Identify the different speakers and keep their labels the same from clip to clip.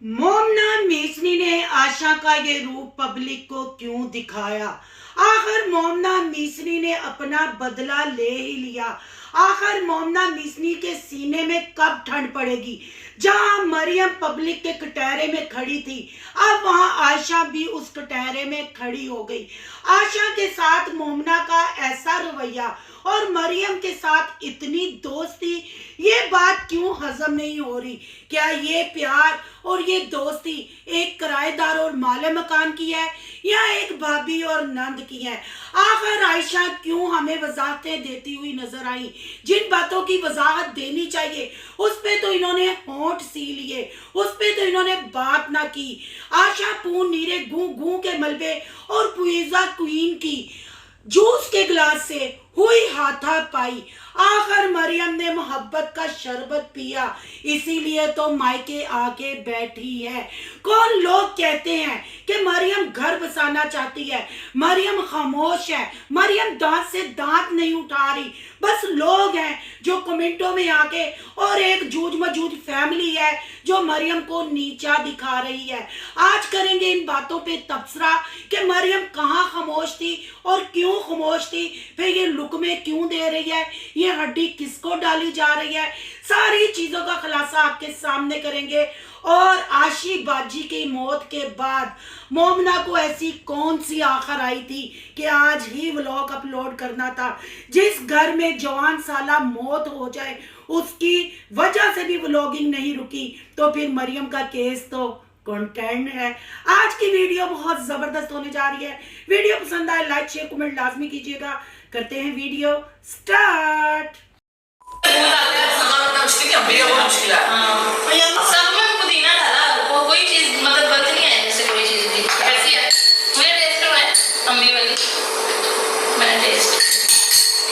Speaker 1: मोमना मिसनी ने आशा का ये रूप पब्लिक को क्यों दिखाया? आखिर मोमना मिसनी ने अपना बदला ले ही लिया। आखिर मोमना मिसनी के सीने में कब ठंड पड़ेगी? जहां मरियम पब्लिक के कटहरे में खड़ी थी, अब वहां आशा भी उस कटहरे में खड़ी हो गई। आशा के साथ मोमना का ऐसा रवैया और मरियम के साथ इतनी दोस्ती, ये बात क्यों हजम नहीं हो रही? क्या ये प्यार और ये दोस्ती एक किराएदार और माले मकान की है या एक भाभी और नंद की है? आखिर आयशा क्यों हमें वजाहतें देती हुई नजर आई? जिन बातों की वजाहत देनी चाहिए उस पे तो इन्होंने होंठ सी लिए, उस पे तो इन्होंने बात ना की। आशा पून नीरे गूं गूं के मलबे और पुइजा क्वीन की जूस के गिलास से हुई हाथापाई। आखिर मरियम ने मोहब्बत का शरबत पिया, इसीलिए तो मायके आके बैठी है। कौन लोग कहते हैं कि मरियम घर बसाना चाहती है, मरियम खामोश है, मरियम दांत से दांत नहीं उठा रही। बस लोग हैं जो कमेंटों में आके, और एक जूझ मजूझ फैमिली है जो मरियम को नीचा दिखा रही है। आज करेंगे इन बातों पे तबसरा कि मरियम कहाँ खामोश थी और क्यों खामोश थी, फिर ये लुक में क्यों दे रही है, ये हड्डी किसको डाली जा रही है। सारी चीजों का खुलासा आपके सामने करेंगे। और आशी बाजी की मौत के बाद मोमना को ऐसी कौन सी आखिर आई थी कि आज ही व्लॉग अपलोड करना था? जिस घर में जवान साला मौत हो जाए उसकी वजह से भी व्लॉगिंग नहीं रुकी, तो फिर मरियम का केस तो कंटेंट है। आज की वीडियो बहुत जबरदस्त होने जा रही है। वीडियो पसंद आए लाइक शेयर कमेंट लाजमी कीजिएगा। करते हैं वीडियो स्टार्ट।
Speaker 2: मुश्किल है सब में पुदीना डाला, वो कोई चीज मतलब बच नहीं है, जैसे कोई चीज भी कैसी है। मुझे टेस्ट हुआ है अम्मी वाली, मैंने टेस्ट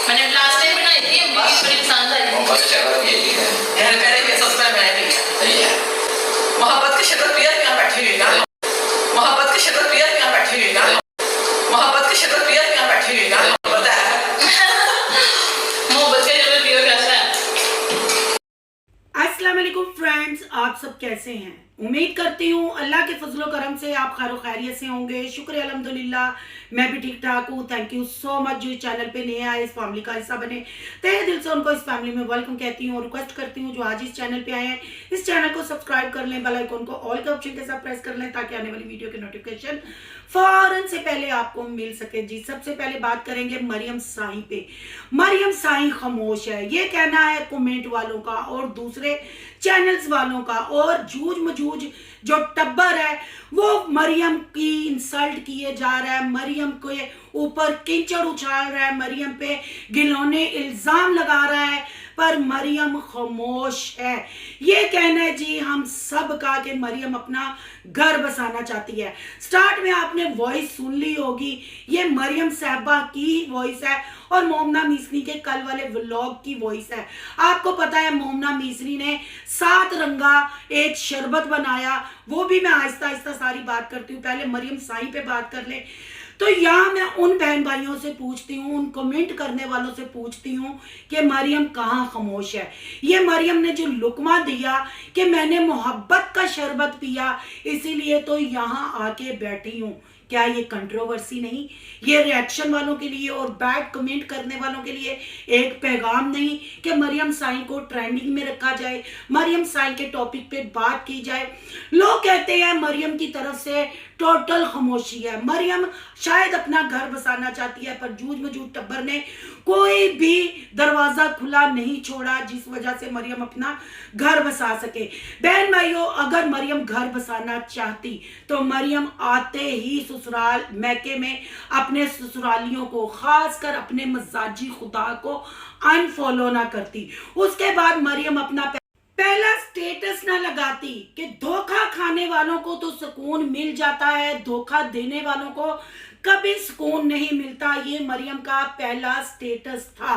Speaker 2: मैंने लास्ट टाइम बनाई थी, अम्मी की बड़ी पसंद आई थी। मोहब्बत की शक्ल यही है यार, करे के सस्ता मैं नहीं है, सही है। मोहब्बत की शक्ल पियर यहां बैठी हुई ना, मोहब्बत की शक्ल पियर यहां बैठी हुई ना, मोहब्बत की शक्ल पियर यहां बैठी हुई ना, पता है मोहब्बत की शक्ल पियर कैसा है।
Speaker 1: अस्सलाम वालेकुम फ्रेंड्स, आप सब कैसे हैं? उम्मीद करती हूँ अल्लाह के फजलो करम से आप खैर खैरियत से होंगे। शुक्र अल्हम्दुलिल्लाह मैं भी ठीक ठाक हूँ। थैंक यू सो मच जो इस चैनल पे नए आए, इस फैमिली का हिस्सा बने, तहे दिल से उनको इस फैमिली में वेलकम कहती हूँ। और रिक्वेस्ट करती हूँ जो आज इस चैनल पे आए हैं इस चैनल को सब्सक्राइब कर लें, बेल आइकन को ऑल के ऑप्शन के साथ प्रेस कर लें ताकि आने वाली वीडियो के नोटिफिकेशन फौरन से पहले आपको मिल सके। जी सबसे पहले बात करेंगे मरियम साई पे। मरियम साई खामोश है, ये कहना है कमेंट वालों का और दूसरे चैनल्स वालों का, और जूझ मजूझ जो टब्बर है वो मरियम की इंसल्ट किए जा रहा है, मरियम के ऊपर कीचड़ उछाल रहा है, मरियम पे घिनौने इल्जाम लगा रहा है, पर मरियम खामोश है। ये कहना है जी हम सब का कि मरियम अपना घर बसाना चाहती है। स्टार्ट में आपने वॉइस सुन ली होगी, ये मरियम साहबा की वॉइस है और मोमना मिसनी के कल वाले व्लॉग की वॉइस है। आपको पता है मोमना मिसनी ने 7 रंगा एक शरबत बनाया, वो भी मैं आहिस्ता आहिस्ता सारी बात करती हूँ। पहले मरियम साई पे बात कर ले। तो यहाँ मैं उन बहन भाइयों से पूछती हूँ, उन कमेंट करने वालों से पूछती हूँ कि मरियम कहाँ खामोश है? ये मरियम ने जो लुकमा दिया कि मैंने मोहब्बत का शरबत पिया इसीलिए तो यहाँ आके बैठी हूँ, क्या ये कंट्रोवर्सी नहीं? ये रिएक्शन वालों के लिए और बैड कमेंट करने वालों के लिए एक पैगाम नहीं कि मरियम साई को ट्रेंडिंग में रखा जाए, मरियम साई के टॉपिक पे बात की जाए? लोग कहते हैं मरियम की तरफ से टोटल खामोशी है, मरियम शायद अपना घर बसाना चाहती है, पर जूझ मजूझ टब्बर ने कोई भी दरवाजा खुला नहीं छोड़ा जिस वजह से मरियम अपना घर बसा सके। बहन भाइयों, अगर मरियम घर बसाना चाहती तो मरियम आते ही ससुराल मैके में अपने ससुरालियों को, खासकर अपने मजाजी खुदा को अनफॉलो ना करती। उसके बाद मरियम अपना पहला स्टेटस ना लगाती कि धोखा खाने वालों को तो सुकून मिल जाता है, धोखा देने वालों को कभी सुकून नहीं मिलता। ये मरियम का पहला स्टेटस था।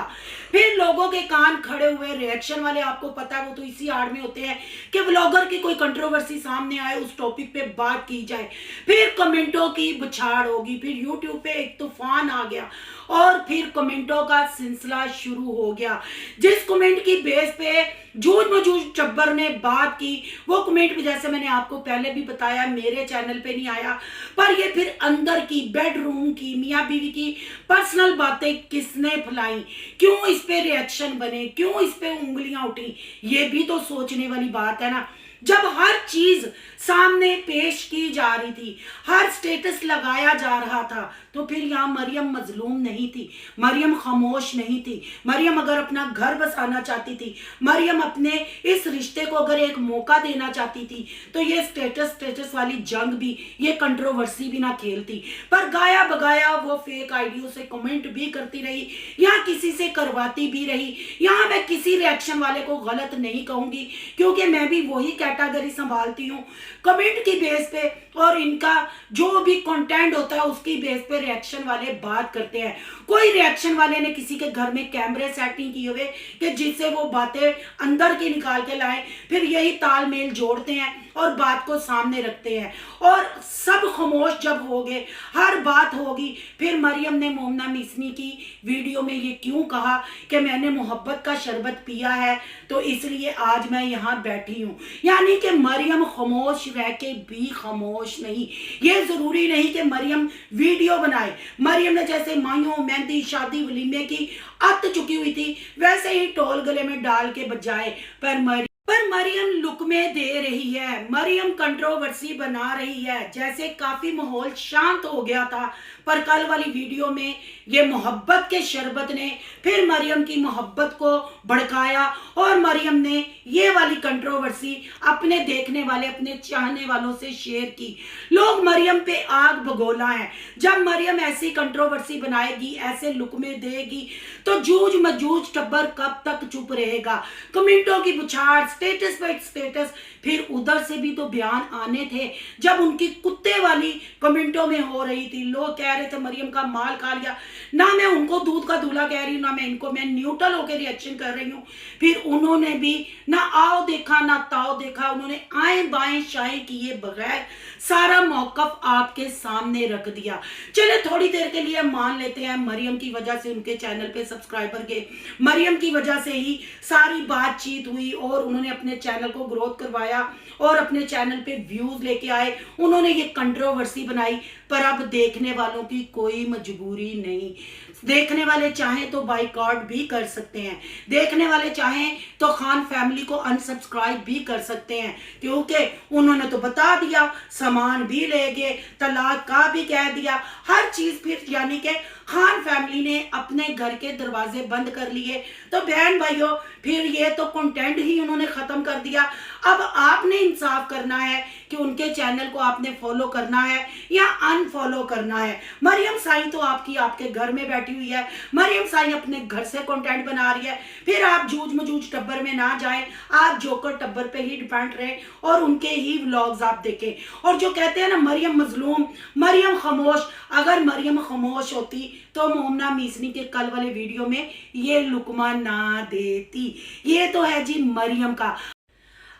Speaker 1: फिर लोगों के कान खड़े हुए, रिएक्शन वाले, आपको पता है वो तो इसी आड़ में होते हैं कि व्लॉगर की कोई कंट्रोवर्सी सामने आए, उस टॉपिक पे बात की जाए, फिर कमेंटों की बछाड़ होगी, फिर यूट्यूब पे एक तूफान आ गया और फिर कमेंटों का सिलसिला शुरू हो गया। जिस कमेंट की बेस पे जूझ मजूझ टब्बर ने बात की, वो कमेंट भी जैसे मैंने आपको पहले भी बताया मेरे चैनल पे नहीं आया, पर ये फिर अंदर की बेडरूम की मियाँ बीवी की पर्सनल बातें किसने फैलाई, क्यों इस पे रिएक्शन बने, क्यों इस पे उंगलियां उठी, ये भी तो सोचने वाली बात है ना। जब हर चीज सामने पेश की जा रही थी, हर स्टेटस लगाया जा रहा था, तो फिर यहाँ मरियम मजलूम नहीं थी, मरियम खामोश नहीं थी। मरियम अगर अपना घर बसाना चाहती थी, मरियम अपने इस रिश्ते को अगर एक मौका देना चाहती थी, तो ये स्टेटस वाली जंग भी, ये कंट्रोवर्सी भी ना खेलती। पर गाया बगाया वो फेक आईडियो से कमेंट भी करती रही, यहाँ किसी से करवाती भी रही। यहाँ मैं किसी रिएक्शन वाले को गलत नहीं कहूंगी, क्योंकि मैं भी वही कैटेगरी संभालती हूँ, कमेंट की बेस पे और इनका जो भी कंटेंट होता है उसकी बेस पे रिएक्शन वाले बात करते हैं। कोई रिएक्शन वाले ने किसी के घर में कैमरे सेटिंग किए हुए कि जिससे वो बातें अंदर की निकाल के लाए, फिर यही तालमेल जोड़ते हैं और बात को सामने रखते हैं। और सब खामोश जब हो गए, हर बात होगी, फिर मरियम ने मोमना मिसनी की वीडियो में ये क्यों कहा कि मैंने मोहब्बत का शरबत पिया है तो इसलिए आज मैं यहाँ बैठी हूँ। यानी कि मरियम खामोश रह के भी खामोश नहीं। ये जरूरी नहीं कि मरियम वीडियो बनाए। मरियम ने जैसे माइयों मेहंदी शादी वलीमे की अत चुकी हुई थी, वैसे ही टोल गले में डाल के बजाए। पर मरियम लुकमे दे रही है, मरियम कंट्रोवर्सी बना रही है। जैसे काफी माहौल शांत हो गया था, पर कल वाली वीडियो में ये मोहब्बत के शरबत ने फिर मरियम की मोहब्बत को भड़काया और मरियम ने ये वाली कंट्रोवर्सी अपने देखने वाले, अपने चाहने वालों से शेयर की। लोग मरियम पे आग बगोला है। जब मरियम ऐसी कंट्रोवर्सी बनाएगी, ऐसे लुकमे देगी, तो जूझ मजूझ टब्बर कब तक चुप रहेगा। कमेंटों की बुछाड़, स्टेटस पे स्टेटस, फिर उधर से भी तो बयान आने थे जब उनकी कुत्ते वाली कमेंटों में हो रही थी। लोग कह रहे थे मरियम का माल खा लिया। ना मैं उनको दूध का दूल्हा कह रही हूँ, ना मैं इनको, मैं न्यूट्रल होकर रिएक्शन कर रही हूँ। फिर उन्होंने भी ना आओ देखा ना ताओ देखा, उन्होंने आए बाएं शाएं किए बगैर सारा मौकफ आपके सामने रख दिया। चले थोड़ी देर के लिए मान लेते हैं मरियम की वजह से उनके चैनल पे सब्सक्राइबर गए, मरियम की वजह से ही सारी बातचीत हुई और उन्होंने अपने चैनल को ग्रोथ करवाया और अपने चैनल पे व्यूज लेके आए, उन्होंने ये कंट्रोवर्सी बनाई। पर अब देखने वालों की कोई मजबूरी नहीं। देखने वाले चाहें तो बाइकआउट भी कर सकते हैं, देखने वाले चाहें तो खान फैमिली को अनसब्सक्राइब भी कर सकते हैं, क्योंकि उन्होंने तो बता दिया, सामान भी ले गए, तलाक का भी कह दिया, हर चीज। फिर यानी कि खान फैमिली ने अपने घर के दरवाजे बंद कर लिए। तो बहन भाइयों, फिर ये तो कंटेंट ही उन्होंने खत्म कर दिया। अब आपने इंसाफ करना है कि उनके चैनल को आपने फॉलो करना है या अनफॉलो करना है। मरियम साई तो आपके घर में बैठी हुई है, मरियम साई अपने घर से कंटेंट बना रही है। फिर आप जूझ मजूझ टब्बर में ना जाएं, आप जोकर टब्बर पे ही डिपेंड रहे और उनके ही व्लॉग्स आप देखें। और जो कहते हैं ना मरियम मजलूम, मरियम खामोश, अगर मरियम खामोश होती तो मोमना मिसनी के कल वाले वीडियो में ये लुकमा ना देती। ये तो है जी मरियम का।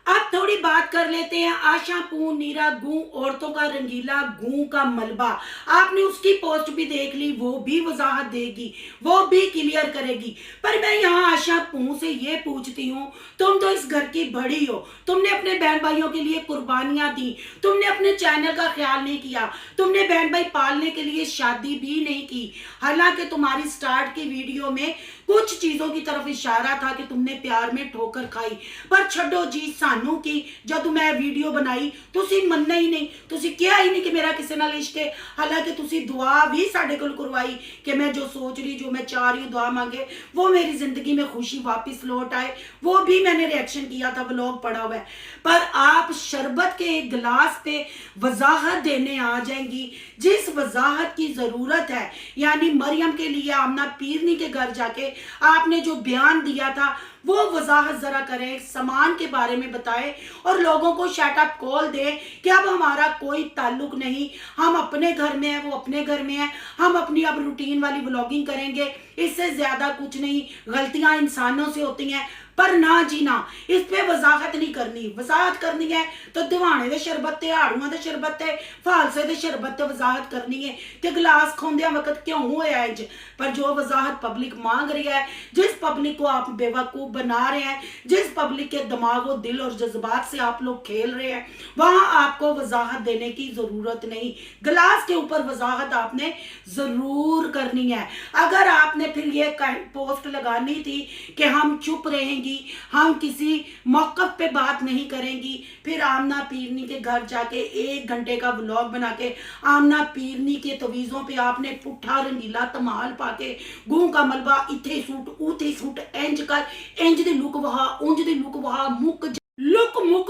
Speaker 1: अब थोड़ी बात कर लेते हैं आशा पू नीरा गू औरतों का रंगीला गू का मलबा। आपने उसकी पोस्ट भी देख ली, वो भी वजाहत देगी, वो भी क्लियर करेगी। पर मैं यहाँ आशा पू से ये पूछती हूँ, तुम तो इस घर की बड़ी हो, तुमने अपने बहन भाइयों के लिए कुर्बानियां दी, तुमने अपने चैनल का ख्याल नहीं किया, तुमने बहन भाई पालने के लिए शादी भी नहीं की। हालांकि तुम्हारी स्टार्ट की वीडियो में कुछ चीजों की तरफ इशारा था कि तुमने प्यार में ठोकर खाई, पर छड्डो जी सानू की जब मैं वीडियो बनाई तुसी मनना ही नहीं, तुसी किया ही नहीं कि मेरा किसी नाल इश्क है। हालांकि तुसी दुआ भी साडे कोल करवाई कि मैं जो सोच रही, जो मैं चाह रही हूँ, दुआ मांगे वो मेरी जिंदगी में खुशी वापस लौट आए, वो भी मैंने रिएक्शन किया था, व्लॉग पड़ा हुआ है। पर आप शरबत के एक गिलास पे वजाहत देने आ जाएंगी, जिस वजाहत की जरूरत है। यानी मरियम के लिए आमना पीरनी के घर जाके आपने जो बयान दिया था वो वजाहत जरा करें, सामान के बारे में बताएं और लोगों को शट अप कॉल दें कि अब हमारा कोई ताल्लुक नहीं, हम अपने घर में हैं, वो अपने घर में है, हम अपनी अब रूटीन वाली व्लॉगिंग करेंगे, इससे ज्यादा कुछ नहीं। गलतियां इंसानों से होती हैं, पर ना जी ना, इस पे वजाहत नहीं करनी। वजाहत करनी है तो दिवाने दे शरबत ते, आड़ुआ दे शरबत ते, फालसे दे शरबत ते वजाहत करनी है कि गिलास खोंदे वक्त क्यों होया इंज। पर जो वजाहत पब्लिक मांग रही है, जिस पब्लिक को आप बेवकूफ बना रहे हैं, जिस पब्लिक के दिमाग और दिल और जज्बात से आप लोग खेल रहे हैं, वहां आपको वजाहत देने की जरूरत नहीं। गिलास के ऊपर वजाहत आपने जरूर करनी है। अगर आपने फिर ये पोस्ट लगानी थी कि हम चुप रहेंगी, हम किसी मौकफ पे बात नहीं करेंगी, फिर आमना पीरनी के घर जाके 1 घंटे का व्लॉग बना के आमना पीरनी के तवीज़ों पे आपने पुट्ठा रंगीला तमाल पाके गूं का मलबा इथे सूट उथे सूट इंज कर इंज दी लुक वहा उंज दी लुक वहा मुक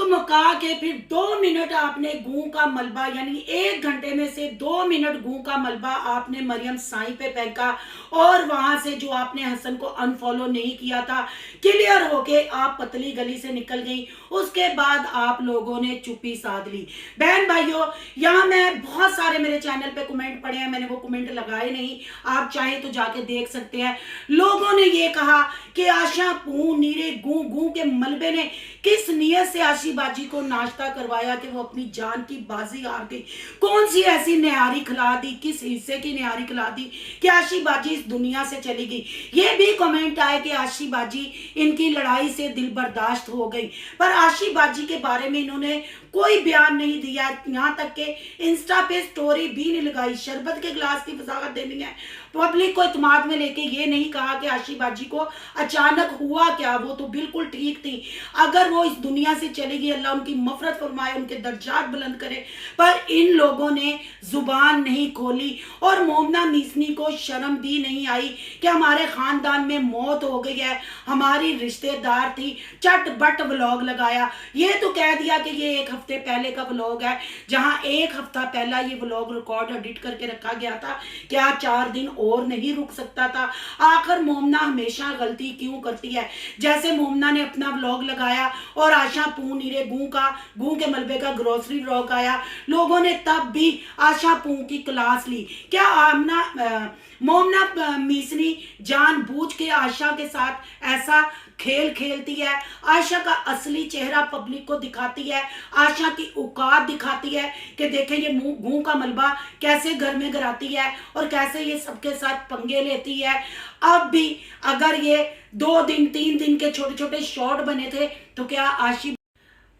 Speaker 1: मुका के फिर 2 मिनट आपने गूं का मलबा, यानी 1 घंटे में से 2 मिनट गूं का मलबा आपने मरियम साई पे फेंका, और वहां से जो आपने हसन को अनफॉलो नहीं किया था, क्लियर होके आप पतली गली से निकल गई। उसके बाद आप लोगों ने चुप्पी साध ली। बहन भाइयों, यहाँ मैं बहुत सारे मेरे चैनल पे कमेंट पढ़े हैं, मैंने वो कमेंट लगाए नहीं, आप चाहे तो जाके देख सकते हैं। लोगों ने ये कहा कि आशा पू नीरे गूं गूं के मलबे ने किस नियत से आशी बाजी को नाश्ता करवाया कि वो अपनी जान की बाजी हार गई। कौन सी ऐसी निहारी खिला दी, किस हिस्से की निहारी खिला दी कि आशी बाजी इस दुनिया से चली गई। ये भी कमेंट आए कि आशी बाजी इनकी लड़ाई से दिल बर्दाश्त हो गई, पर आशी बाजी के बारे में इन्होंने कोई बयान नहीं दिया, यहाँ तक के इंस्टा पे स्टोरी भी नहीं लगाई। शरबत के गिलास की वजाहत देनी है, पब्लिक को इत्मीनान में लेके ये नहीं कहा कि आशी बाजी को अचानक हुआ क्या, वो तो बिल्कुल ठीक थी। अगर वो इस दुनिया से चली गई, अल्लाह उनकी मफरत फरमाए, उनके दर्जात बुलंद करे, पर इन लोगों ने जुबान नहीं खोली। और मोमना मीसनी को शर्म भी नहीं आई कि हमारे खानदान में मौत हो गई है, हमारी रिश्तेदार थी, चटबट व्लॉग लगाया। ये तो कह दिया कि ये 1 हफ्ते पहले का व्लॉग है, जहां 1 हफ्ता पहला ये व्लॉग रिकॉर्ड एडिट करके रखा गया था। क्या 4 दिन और नहीं रुक सकता था? आखिर मोमना हमेशा गलती क्यों करती है? जैसे मोमना ने अपना व्लॉग लगाया और आशा पू नीरे गूं के मलबे का ग्रोसरी व्लॉग आया, लोगों ने तब भी आशा पू की क्लास ली। क्या मोमना मीसनी जानबूझ के आशा के साथ ऐसा खेल खेलती है? आशा का असली चेहरा पब्लिक को दिखाती है, आशा की औकात दिखाती है कि देखें ये गूं का मलबा कैसे घर में गिराती है और कैसे ये सबके साथ पंगे लेती है। अब भी अगर ये 2 दिन 3 दिन के छोटे छोटे शॉर्ट बने थे, तो क्या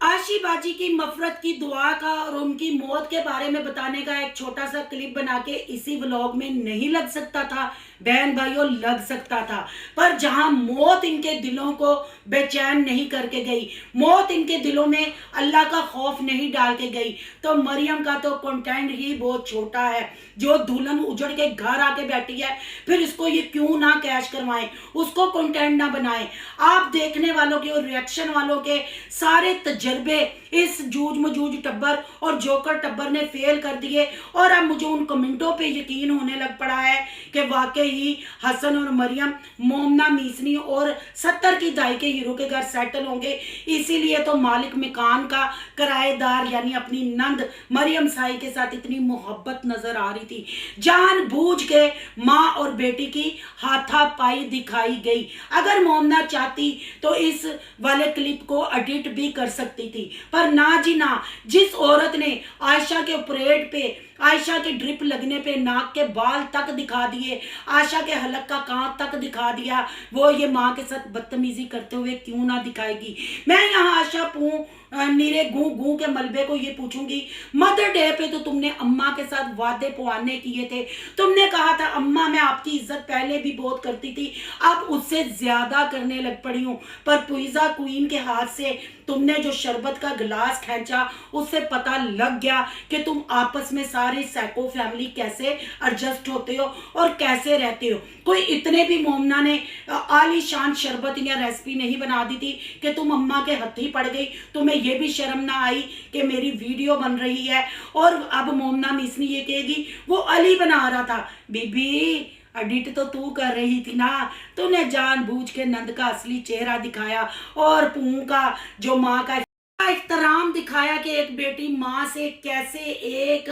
Speaker 1: आशी बाजी की मफरत की दुआ का और उनकी मौत के बारे में बताने का एक छोटा सा क्लिप बना के इसी व्लॉग में नहीं लग सकता था? बहन भाइयों, लग सकता था, पर जहां मौत इनके दिलों को बेचैन नहीं करके गई, मौत इनके दिलों में अल्लाह का खौफ नहीं डाल के गई, तो मरियम का तो कंटेंट ही बहुत छोटा है। जो दुल्हन उजड़ के घर आके बैठी है, फिर इसको ये क्यों ना कैश करवाएं, उसको कंटेंट ना बनाएं। आप देखने वालों के और रिएक्शन वालों के सारे तजर्बे इस जूझ मजूझ टब्बर और जोकर टब्बर ने फेल कर दिए, और अब मुझे उन कमेंटों पे यकीन होने लग पड़ा है कि वाकई ही हसन और मरियम मोमना मीसनी और 70 की दाई के हीरो के घर सेटल होंगे। इसीलिए तो मालिक मकान का किराएदार यानी अपनी नंद मरियम साई के साथ इतनी मोहब्बत नजर आ रही थी। जानबूझ के माँ और बेटी की हाथापाई दिखाई गई। अगर मोमना चाहती तो इस वाले क्लिप को एडिट भी कर सकती थी, पर ना जी ना। जिस औरत ने आयशा के परेड पे, आयशा के ड्रिप लगने पे नाक के बाल तक दिखा दिए, आयशा के हलक का कांच तक दिखा दिया, वो ये माँ के साथ बदतमीजी करते हुए क्यों ना दिखाएगी? मैं यहाँ आशा पू नीरे गूं के मलबे को ये पूछूंगी, मदर डे पे तो तुमने अम्मा के साथ वादे पुआने किए थे, तुमने कहा था अम्मा मैं आपकी इज्जत पहले भी बहुत करती थी, अब उससे ज्यादा करने लग पड़ी हूँ, पर पुइजा क्वीन के हाथ से तुमने जो शरबत का गिलास खींचा, उससे पता लग गया कि तुम आपस में सारी सैको फैमिली कैसे एडजस्ट होते हो और कैसे रहते हो। कोई इतने भी मोमना ने आलीशान शरबत या रेसिपी नहीं बना दी थी कि तुम अम्मा के हत्थी पड़ गई। तुम्हें ये भी शर्म ना आई कि मेरी वीडियो बन रही है और अब मोमना मिसनी ये कहेगी वो अली बना रहा था। बीबी एडिट तो तू कर रही थी ना, तूने जानबूझ के नंद का असली चेहरा दिखाया और पू का जो माँ का एहतराम दिखाया कि एक बेटी माँ से कैसे एक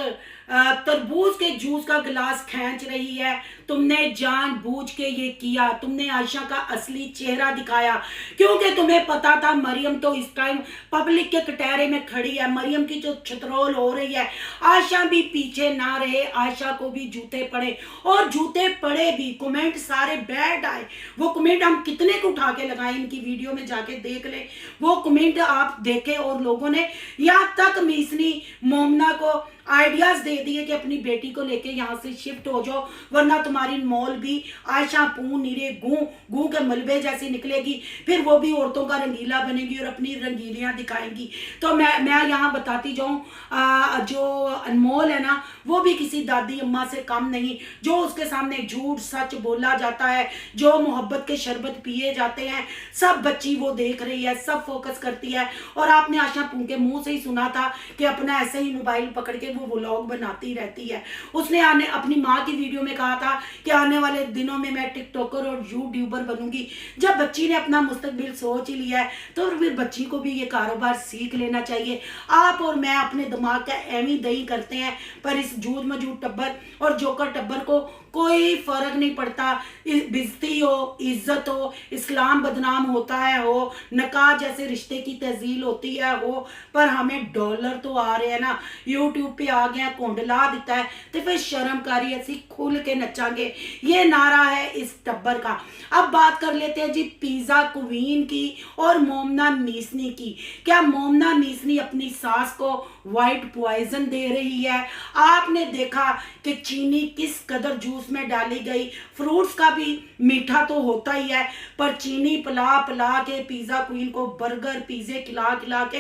Speaker 1: तरबूज के जूस का गिलास खींच रही है। तुमने जानबूझ के ये किया, तुमने आयशा का असली चेहरा दिखाया, क्योंकि तुम्हें पता था मरियम तो इस टाइम पब्लिक के कटहरे में खड़ी है, मरियम की जो छतरोल हो रही है। आयशा भी पीछे ना रहे, आयशा को भी जूते पड़े, और जूते पड़े भी, कमेंट सारे बैड आए। वो कमेंट हम कितने को उठा के लगाए, इनकी वीडियो में जाके देख ले, वो कमेंट आप देखें। और लोगों ने यहाँ तक मीसनी मोमना को आइडियाज दे दिए कि अपनी बेटी को लेके यहाँ से शिफ्ट हो जाओ, वरना तुम्हारी मॉल भी आयशा पू नीरे गू के मलबे जैसी निकलेगी, फिर वो भी औरतों का रंगीला बनेगी और अपनी रंगीलियां दिखाएंगी। तो मैं यहाँ बताती जाऊँ, जो अनमोल है ना, वो भी किसी दादी अम्मा से कम नहीं, जो उसके सामने झूठ सच बोला जाता है, जो मोहब्बत के शरबत पिए जाते हैं, सब बच्ची वो देख रही है, सब फोकस करती है। और आपने आशा पू के मुंह से ही सुना था कि अपना ऐसे ही मोबाइल पकड़ के वो व्लॉग बनाती रहती है। उसने अपनी माँ की वीडियो में कहा था कि आने वाले दिनों में मैं टिकटॉकर और यूट्यूबर बनूंगी। जब बच्ची ने अपना मुस्तकबिल सोच ही लिया है, तो फिर बच्ची को भी ये कारोबार सीख लेना चाहिए। आप और मैं अपने दिमाग का एवी दही करते हैं, पर इस जूझ मजूद टब्बर और जोकर टब्बर को कोई फर्क नहीं पड़ता। बेइज्जती हो, इज्जत हो, इस्लाम बदनाम होता है हो, नकाह जैसे रिश्ते की तहजील होती है हो, पर हमें डॉलर तो आ रहे हैं ना, यूट्यूब पे आ गया, कोंडला दिता है, तो फिर शर्मकारी ऐसी खुल के नचांगे। ये नारा है इस टब्बर का। अब बात कर लेते हैं जी पिज्जा क्वीन की और मोमना मीसनी की। क्या मोमना मीसनी अपनी सास को वाइट पॉइजन दे रही है? आपने देखा कि चीनी किस कदर जूस में डाली गई। फ्रूट्स का भी मीठा तो होता ही है, पर चीनी पिला पिला के पिज्जा क्वीन को बर्गर पिज्जे खिला खिला के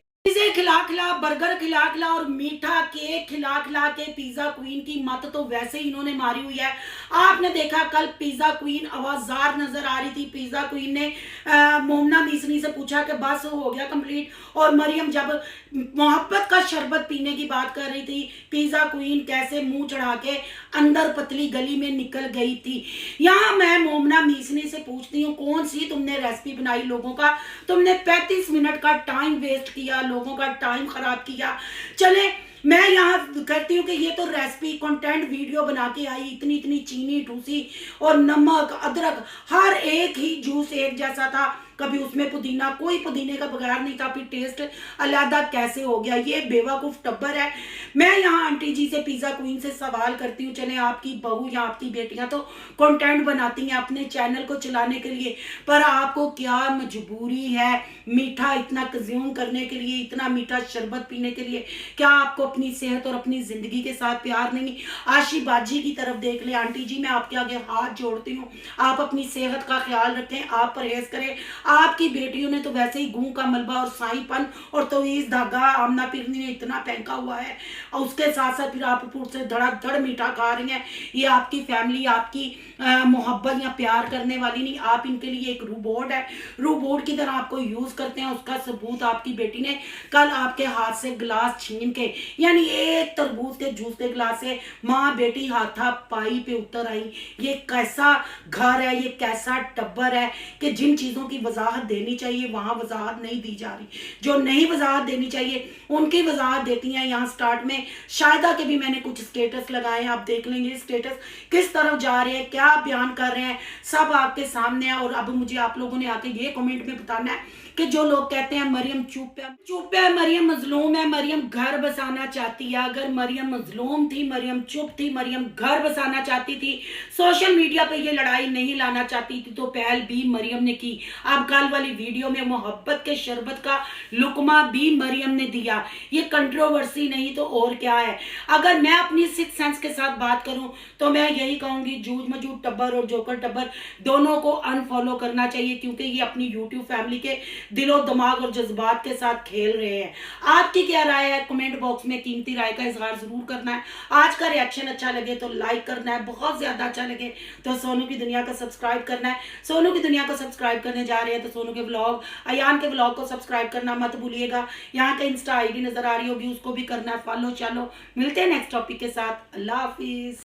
Speaker 1: बर्गर खिला खिला और मीठा केक खिला खिला के पिज्जा क्वीन की मत तो वैसे ही इन्होंने मारी हुई है। आपने देखा कल पिज्जा क्वीन आवाजार नजर आ रही थी। पिज्जा क्वीन ने मोमना मीसनी से पूछा कि बस हो गया कंप्लीट, और मरियम जब मोहब्बत का शरबत पीने की बात कर रही थी, पिज्जा क्वीन कैसे मुंह चढ़ा के अंदर पतली गली में निकल गई थी। यहाँ मैं मोमना मीसनी से पूछती हूँ, कौन सी तुमने रेसिपी बनाई लोगों का? तुमने 35 मिनट का टाइम वेस्ट किया, लोगों का टाइम खराब किया। चले मैं यहाँ कहती हूँ कि ये तो रेसिपी कंटेंट वीडियो बना के आई, इतनी इतनी चीनी ठूसी और नमक अदरक, हर एक ही जूस एक जैसा था, कभी उसमें पुदीना, कोई पुदीने का बगैर नहीं था, फिर टेस्ट अलग कैसे हो गया? ये बेवकूफ टब्बर है। मैं यहाँ आंटी जी से पिज्जा क्वीन से सवाल करती हूँ, चले आपकी बहू या आपकी बेटियां तो कंटेंट बनाती हैं अपने चैनल को चलाने के लिए, पर आपको क्या मजबूरी है मीठा इतना कंज्यूम करने के लिए, इतना मीठा शरबत पीने के लिए? क्या आपको अपनी सेहत और अपनी जिंदगी के साथ प्यार नहीं? आशी बाजी की तरफ देख ले। आंटी जी मैं आपके आगे हाथ जोड़ती हूँ, आप अपनी सेहत का ख्याल रखें, आप परहेज करें। आपकी बेटियों ने तो वैसे ही गूं का मलबा और साईपन और तवीज धागा आमना पीरनी ने इतना फेंका हुआ है, और उसके साथ साथ फिर आप ऊपर से धड़ाधड़ मीठा खा रही हैं। ये आपकी फैमिली आपकी मोहब्बत या प्यार करने वाली नहीं, आप इनके लिए एक रोबोट है, रोबोट की तरह आपको यूज करते हैं। उसका सबूत आपकी बेटी ने कल आपके हाथ से गिलास छीन के, यानी एक तरबूज के जूस के गिलास से माँ बेटी हाथा पाई पे उतर आई। ये कैसा घर है, ये कैसा टब्बर है कि जिन चीजों की वजाहत देनी चाहिए वहां वजाहत नहीं दी जा रही, जो नहीं वजाहत देनी चाहिए उनकी वजाहत देती हैं। यहाँ स्टार्ट में शायदा के भी मैंने कुछ स्टेटस लगाए हैं, आप देख लेंगे स्टेटस किस तरफ जा रहे हैं, क्या बयान कर रहे हैं, सब आपके सामने है। और अब मुझे आप लोगों ने आके ये कमेंट में बताना है कि जो लोग कहते हैं मरियम चुप है, मरियम मजलूम है, मरियम घर बसाना चाहती है। अगर मरियम मजलूम थी, मरियम चुप थी, मरियम घर बसाना चाहती थी, सोशल मीडिया पे ये लड़ाई नहीं लाना चाहती थी, तो पहल भी मरियम ने की। अब कल वाली वीडियो में मोहब्बत के शरबत का लुकमा भी मरियम ने दिया। ये कंट्रोवर्सी नहीं तो और क्या है? अगर मैं अपनी सिक्स सेंस के साथ बात करूं तो मैं यही कहूंगी, जूझ मजूद टब्बर और जोकर टब्बर दोनों को अनफॉलो करना चाहिए, क्योंकि ये अपनी यूट्यूब फैमिली के दिलो दिमाग और जज्बात के साथ खेल रहे हैं। आपकी क्या राय है? कमेंट बॉक्स में कीमती राय का इजहार जरूर करना है। आज का रिएक्शन अच्छा लगे तो लाइक करना है, बहुत ज्यादा अच्छा लगे तो सोनू की दुनिया को सब्सक्राइब करना है। सोनू की दुनिया को सब्सक्राइब करने जा रहे हैं तो सोनू के व्लॉग, अयान के व्लॉग को सब्सक्राइब करना मत भूलिएगा। यहाँ का इंस्टा आईडी नजर आ रही होगी, उसको भी करना है फॉलो। चलो मिलते हैं नेक्स्ट टॉपिक के साथ। अल्लाह हाफिज।